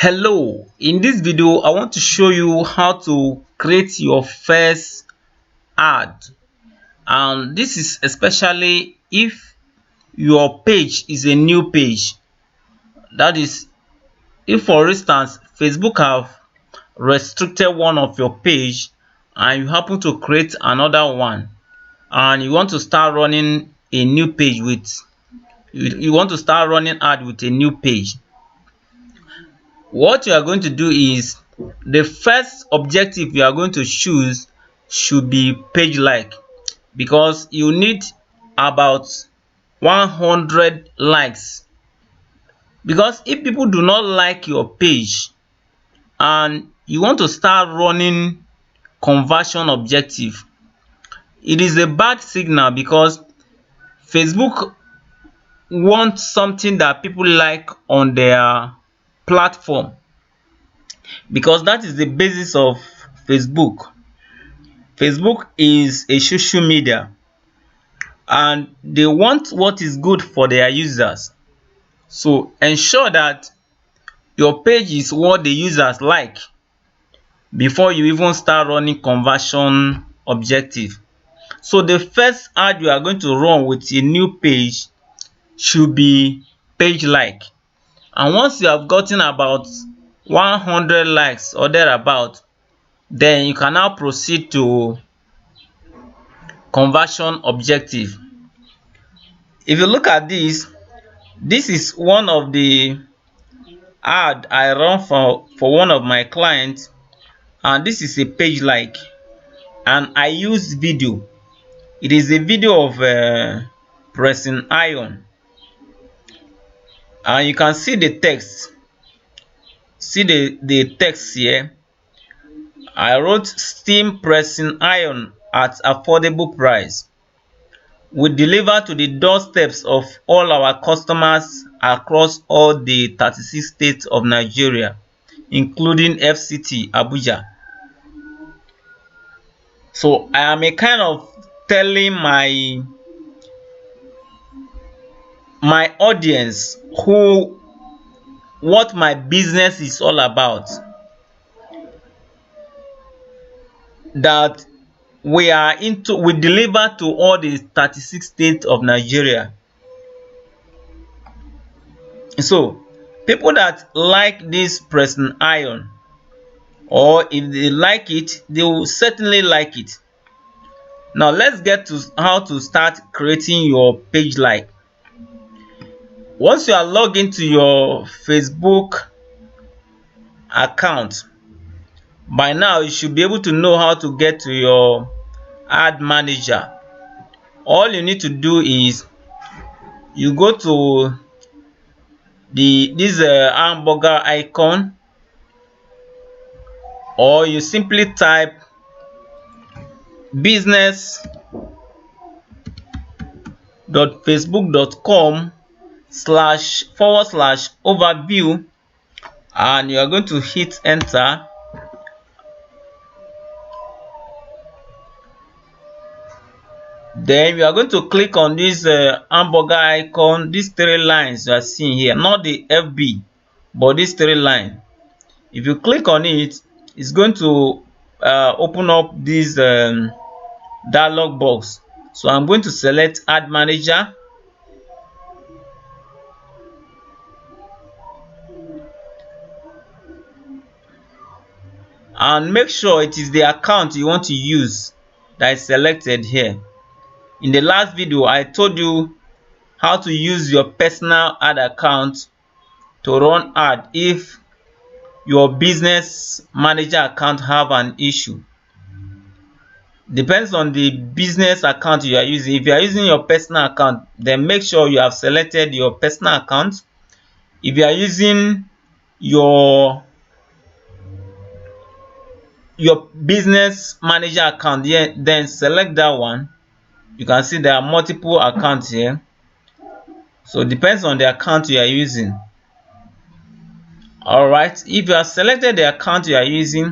Hello, in this video I want to show you how to create your first ad, and this is especially if your page is a new page. That is, if for instance Facebook have restricted one of your page and you happen to create another one and you want to start running a new page with you want to start running ad with a new page. What you are going to do is the first objective you are going to choose should be page like, because you need about 100 likes. Because if people do not like your page and you want to start running conversion objective, it is a bad signal, because Facebook wants something that people like on their platform, because that is the basis of Facebook. Facebook is a social media and they want what is good for their users. So ensure that your page is what the users like before you even start running conversion objective. So the first ad you are going to run with a new page should be page like. And once you have gotten about 100 likes or thereabout, then you can now proceed to conversion objective. If you look at this is one of the ad I run for one of my clients, and this is a page like, and I use video. It is a video of pressing iron, and you can see the text. See the text here. I wrote steam pressing iron at affordable price. We deliver to the doorsteps of all our customers across all the 36 states of Nigeria, including FCT Abuja. So I am a kind of telling my audience what my business is all about, that we deliver to all the 36 states of Nigeria. So people that like this pressing iron, or if they like it, they will certainly like it. Now let's get to how to start creating your page like. Once you are logged into your Facebook account, by now you should be able to know how to get to your ad manager. All you need to do is you go to this hamburger icon, or you simply type business.facebook.com/overview, and you are going to hit enter. Then you are going to click on this hamburger icon, these three lines you are seeing here, not the FB, but these three lines. If you click on it, it's going to open up this dialog box. So I'm going to select ad manager, and make sure it is the account you want to use that is selected here. In the last video I told you how to use your personal ad account to run ad if your business manager account have an issue. Depends on the business account you are using. If you are using your personal account, then make sure you have selected your personal account. If you are using your business manager account, then select that one. You can see there are multiple accounts here, so it depends on the account you are using. All right, if you have selected the account you are using,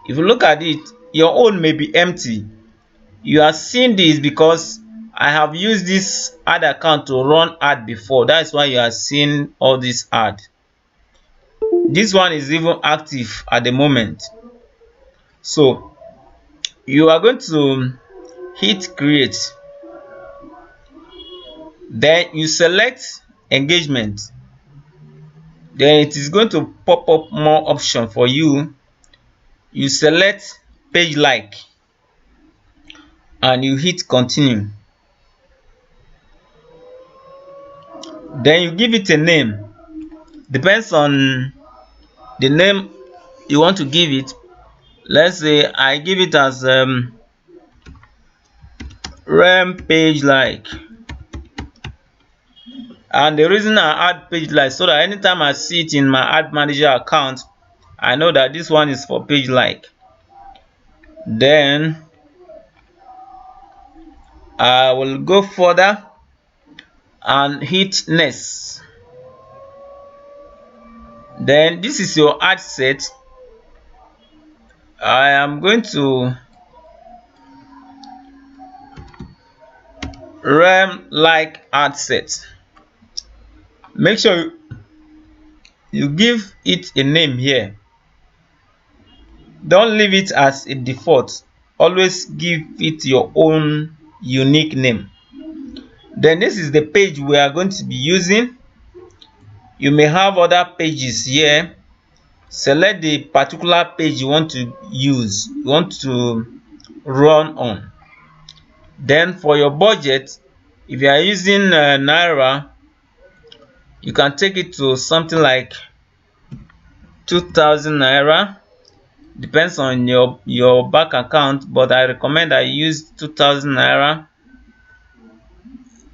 if you look at it, your own may be empty. You are seeing this because I have used this ad account to run ad before. That's why you are seeing all this ad. This one is even active at the moment. So you are going to hit create, then you select engagement, then it is going to pop up more option for you. You select page like and you hit continue, then you give it a name. Depends on the name you want to give it. Let's say I give it as rem page like, and the reason I add page like so that anytime I see it in my ad manager account, I know that this one is for page like. Then I will go further and hit next. Then this is your ad set. I am going to rem like ad set. Make sure you give it a name here. Don't leave it as a default. Always give it your own unique name. Then this is the page we are going to be using. You may have other pages here. Select the particular page you want to use, you want to run on. Then for your budget, if you are using Naira, you can take it to something like 2,000 Naira. Depends on your bank account, but I recommend I use 2,000 Naira.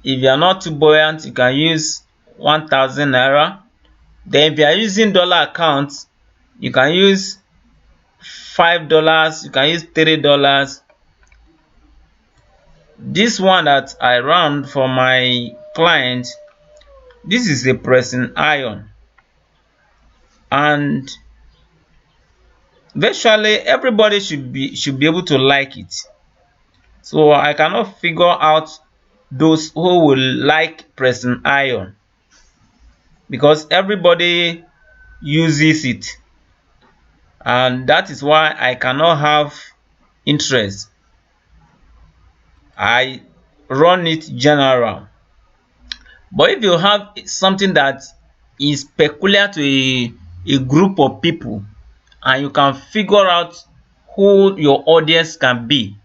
If you are not too buoyant, you can use 1,000 Naira. Then if you are using dollar account, you can use $5, you can use $3. This one that I run for my client, this is a pressing iron, and virtually everybody should be able to like it. So I cannot figure out those who will like pressing iron, because everybody uses it, and that is why I cannot have interest. I run it general. But if you have something that is peculiar to a group of people, and you can figure out who your audience can be,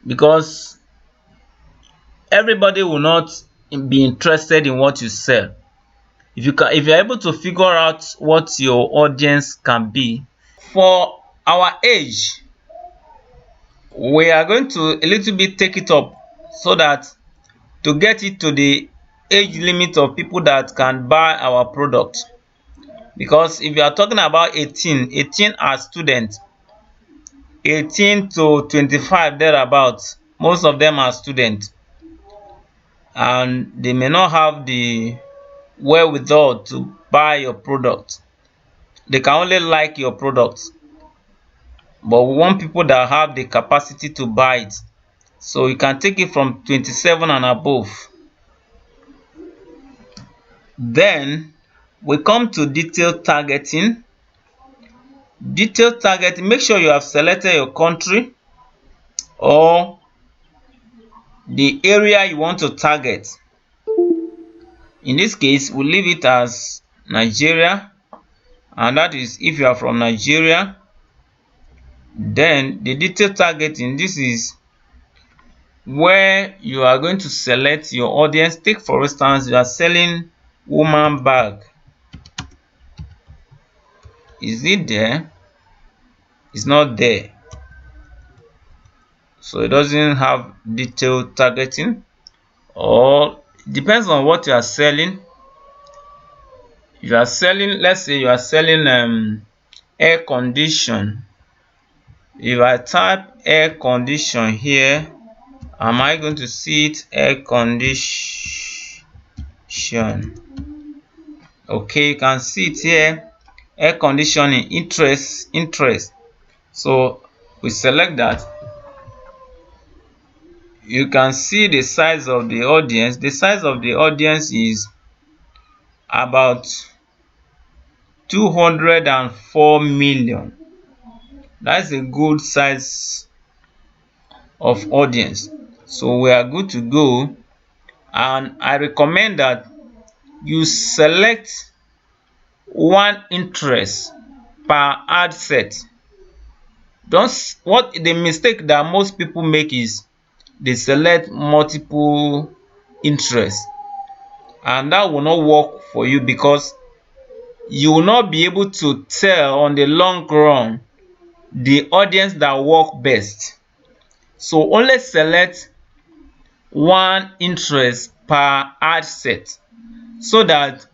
because everybody will not be interested in what you sell. If you're able to figure out what your audience can be, for our age, we are going to a little bit take it up so that to get it to the age limit of people that can buy our product. Because if you are talking about 18 are students, 18 to 25 thereabouts, most of them are students, and they may not have the wherewithal to buy your product. They can only like your product, but we want people that have the capacity to buy it. So you can take it from 27 and above. Then we come to detailed targeting. Detailed targeting, make sure you have selected your country or the area you want to target. In this case, we'll leave it as Nigeria, and that is if you are from Nigeria. Then the detailed targeting, this is where you are going to select your audience. Take for instance, you are selling woman bag. Is it there? It's not there, so it doesn't have detailed targeting. Or it depends on what you are selling. You are selling, let's say you are selling air condition. If I type air condition here, am I going to see it? Air condition. Okay, you can see it here. Air conditioning, interest. So we select that. You can see the size of the audience. The size of the audience is about 204 million. That's a good size of audience. So we are good to go, and I recommend that you select one interest per ad set. What the mistake that most people make is they select multiple interests, and that will not work for you because you will not be able to tell on the long run the audience that work best. So only select one interest per ad set, so that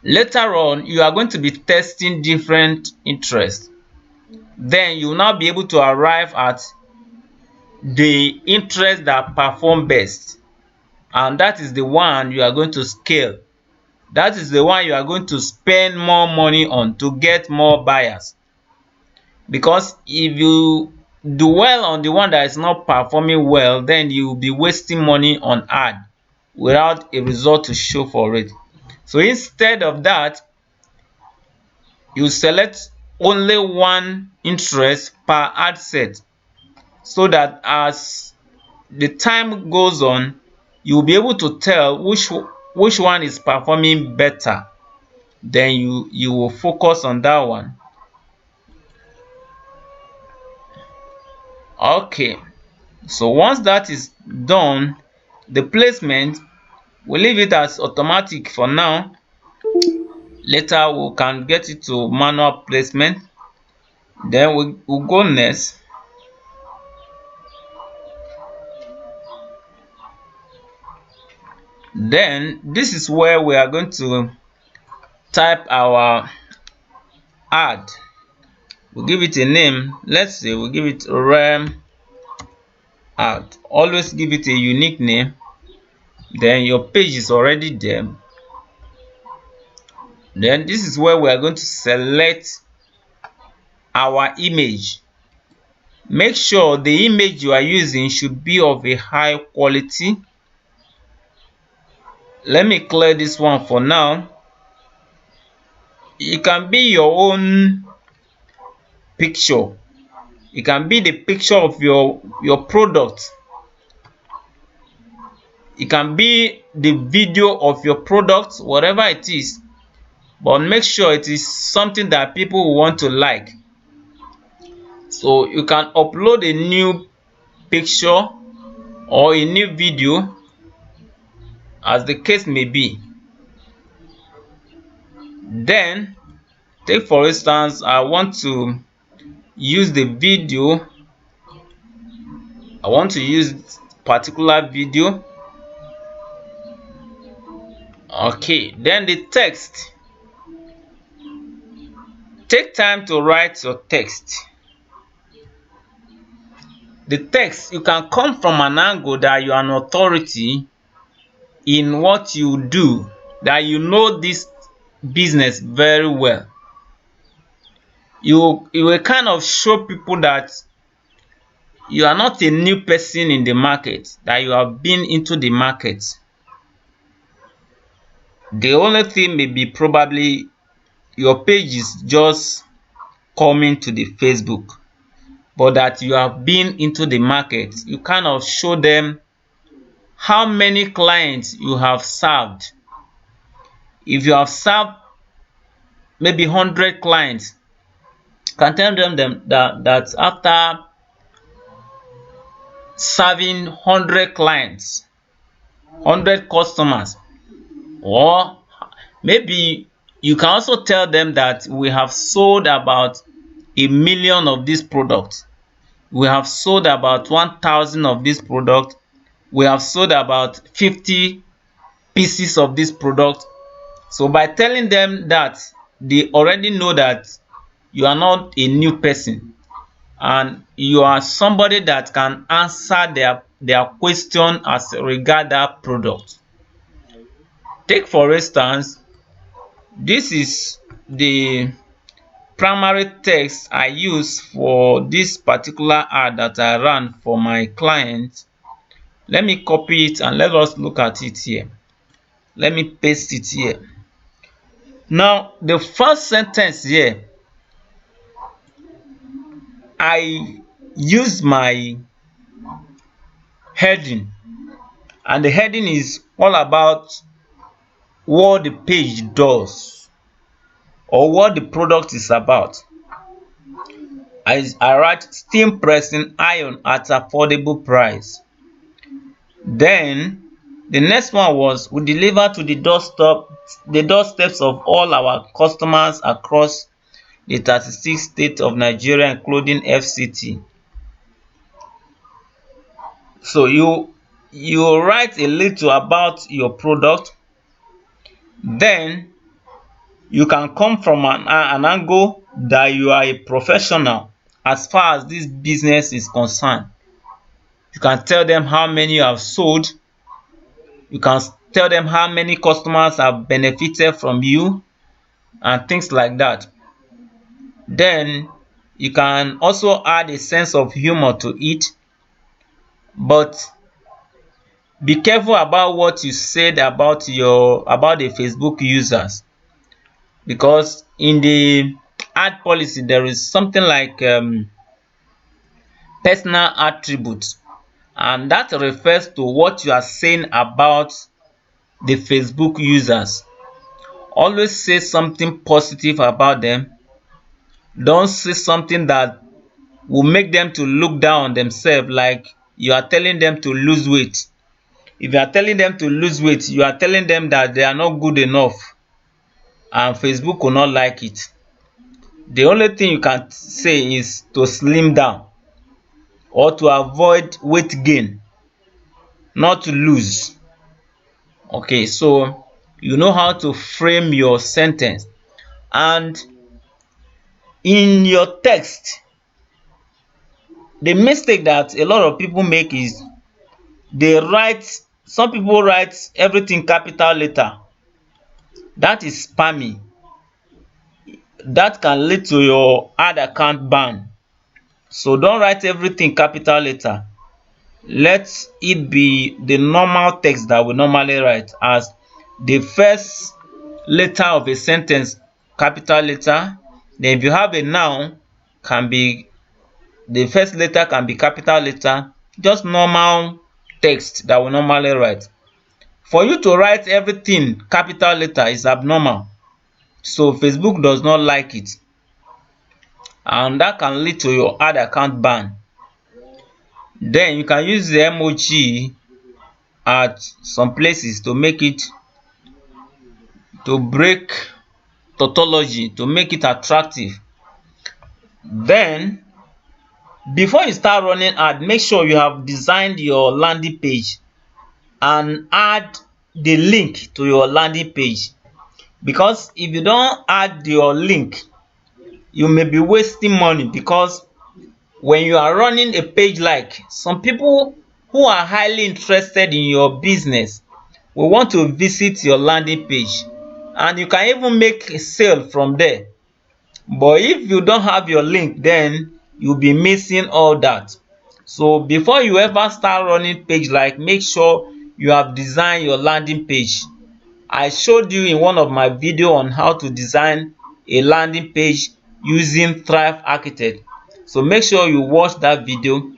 later on you are going to be testing different interests. Then you will now be able to arrive at the interest that perform best, and that is the one you are going to scale. That is the one you are going to spend more money on to get more buyers. Because if you do well on the one that is not performing well, then you will be wasting money on ad without a result to show for it. So instead of that, you select only one interest per ad set, so that as the time goes on, you will be able to tell which one is performing better. Then you will focus on that one. Okay, so once that is done, the placement, we leave it as automatic for now. Later we can get it to manual placement. Then we'll go next. Then this is where we are going to type our ad. We'll give it a name. Let's say we'll give it rem ad. Always give it a unique name. Then your page is already there. Then this is where we are going to select our image. Make sure the image you are using should be of a high quality. Let me clear this one for now. It can be your own picture. It can be the picture of your product. It can be the video of your product, whatever it is. But make sure it is something that people will want to like. So you can upload a new picture or a new video, as the case may be. Then take for instance, I want to use the video. I want to use particular video. Okay, then the text. Take time to write your text. The text, you can come from an angle that you are an authority in what you do, that you know this business very well. You will kind of show people that you are not a new person in the market, that you have been into the market. The only thing may be probably your page is just coming to the Facebook, but that you have been into the market. You kind of show them how many clients you have served. If you have served maybe 100 clients, you can tell them that after serving 100 clients, 100 customers, or maybe you can also tell them that we have sold about 1 million of this product. We have sold about 1,000 of this product. We have sold about 50 pieces of this product. So by telling them that, they already know that you are not a new person and you are somebody that can answer their question as regard that product. Take for instance, this is the primary text I use for this particular ad that I ran for my client. Let me copy it and let us look at it here. Let me paste it here. Now, the first sentence here, I use my heading, and the heading is all about what the page does or what the product is about. I write steam pressing iron at affordable price. Then the next one was, we deliver to the doorsteps of all our customers across the 36 states of Nigeria, including FCT. So you write a little about your product. Then you can come from an angle that you are a professional as far as this business is concerned. You can tell them how many you have sold. You can tell them how many customers have benefited from you and things like that. Then you can also add a sense of humor to it, but be careful about what you said about the Facebook users, because in the ad policy there is something like personal attributes, and that refers to what you are saying about the Facebook users. Always say something positive about them. Don't say something that will make them to look down on themselves, like you are telling them to lose weight. If you are telling them to lose weight, you are telling them that they are not good enough, and Facebook will not like it. The only thing you can say is to slim down or to avoid weight gain, not to lose. Okay, so you know how to frame your sentence. And in your text, the mistake that a lot of people make is some people write everything capital letter. That is spammy. That can lead to your ad account ban. So don't write everything capital letter. Let it be the normal text that we normally write, as the first letter of a sentence capital letter. Then if you have a noun, the first letter can be capital letter. Just normal text that we normally write. For you to write everything capital letter is abnormal, so Facebook does not like it, and that can lead to your ad account ban. Then you can use the emoji at some places to break tautology, to make it attractive. Then before you start running ad, make sure you have designed your landing page and add the link to your landing page, because if you don't add your link, you may be wasting money. Because when you are running a page, like some people who are highly interested in your business will want to visit your landing page, and you can even make a sale from there. But if you don't have your link, then you'll be missing all that. So before you ever start running page, like, make sure you have designed your landing page. I showed you in one of my video on how to design a landing page using Thrive Architect. So make sure you watch that video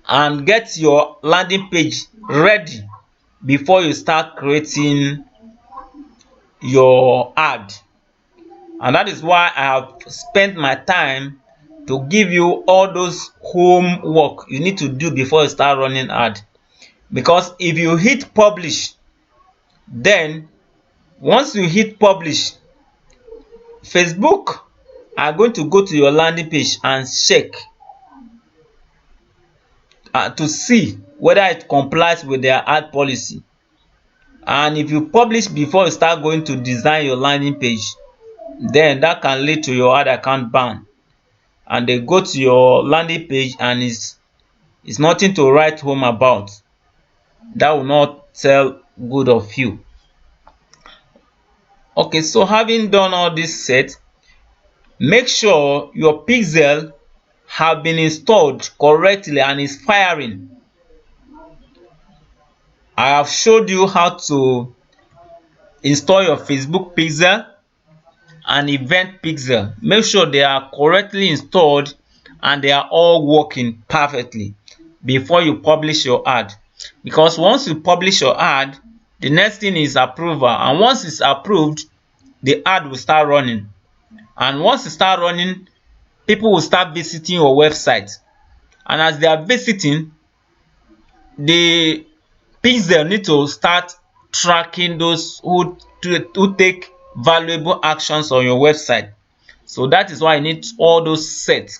and get your landing page ready before you start creating your ad. And that is why I have spent my time to give you all those homework you need to do before you start running ad. Because if you hit publish, then once you hit publish, Facebook are going to go to your landing page and check to see whether it complies with their ad policy. And if you publish before you start going to design your landing page, then that can lead to your ad account ban, and they go to your landing page and it's nothing to write home about. That will not tell good of you. Okay, so having done all this set, make sure your pixel have been installed correctly and is firing. I have showed you how to install your Facebook pixel. and event pixel. Make sure they are correctly installed and they are all working perfectly before you publish your ad, because once you publish your ad, the next thing is approval, and once it's approved, the ad will start running, and once it start running, people will start visiting your website, and as they are visiting, the pixel need to start tracking those who take valuable actions on your website. So that is why you need all those set.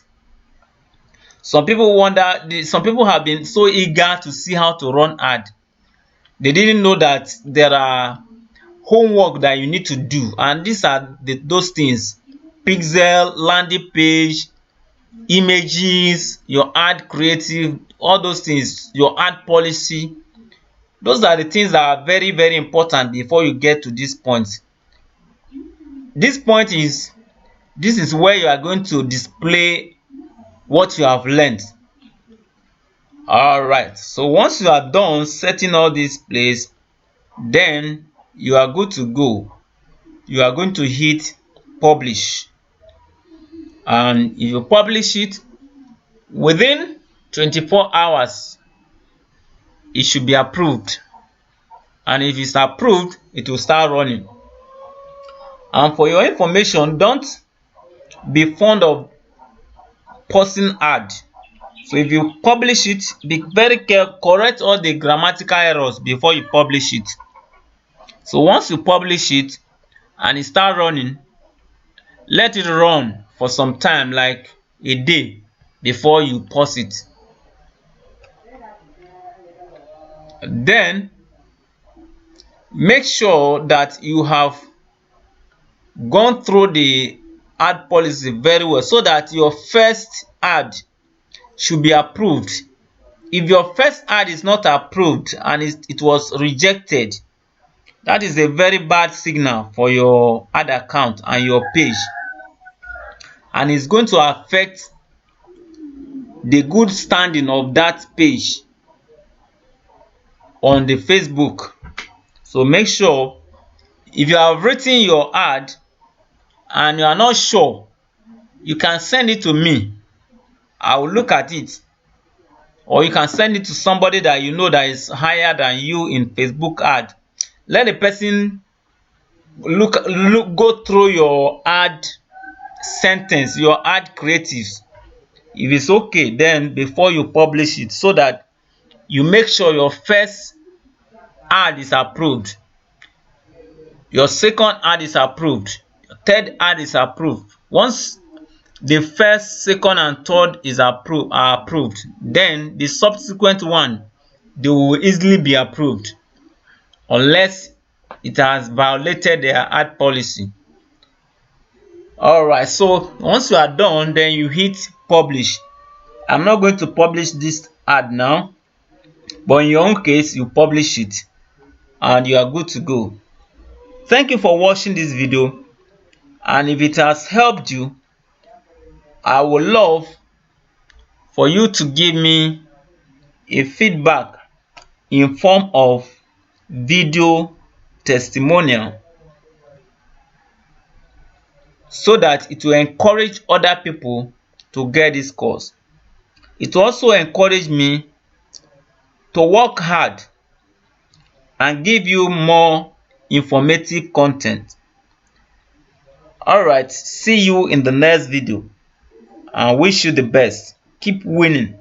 Some people wonder, some people have been so eager to see how to run ad. They didn't know that there are homework that you need to do, and these are those things: pixel, landing page, images, your ad creative, all those things, your ad policy. Those are the things that are very, very important before you get to this point. This is where you are going to display what you have learned. All right, so once you are done setting all these place, then you are good to go. You are going to hit publish, and if you publish it within 24 hours, it should be approved, and if it's approved, it will start running. And for your information, don't be fond of pausing ad. So if you publish it, be very careful, correct all the grammatical errors before you publish it. So once you publish it and it start running, let it run for some time, like a day, before you pause it. Then make sure that you have gone through the ad policy very well, so that your first ad should be approved. If your first ad is not approved and it was rejected, that is a very bad signal for your ad account and your page, and it's going to affect the good standing of that page on the Facebook. So make sure, if you have written your ad and you are not sure, you can send it to me. I will look at it, or you can send it to somebody that you know that is higher than you in Facebook ad. Let the person go through your ad sentence, your ad creatives. If it's okay, then before you publish it, so that you make sure your first ad is approved, your second ad is approved, your third ad is approved. Once the first, second and third are approved, then the subsequent one, they will easily be approved, unless it has violated their ad policy. All right, so once you are done, then you hit publish. I'm not going to publish this ad now, but in your own case, you publish it and you are good to go. Thank you for watching this video, and if it has helped you, I would love for you to give me a feedback in form of video testimonial, so that it will encourage other people to get this course. It will also encourage me to work hard and give you more informative content. All right, see you in the next video, and wish you the best. Keep winning.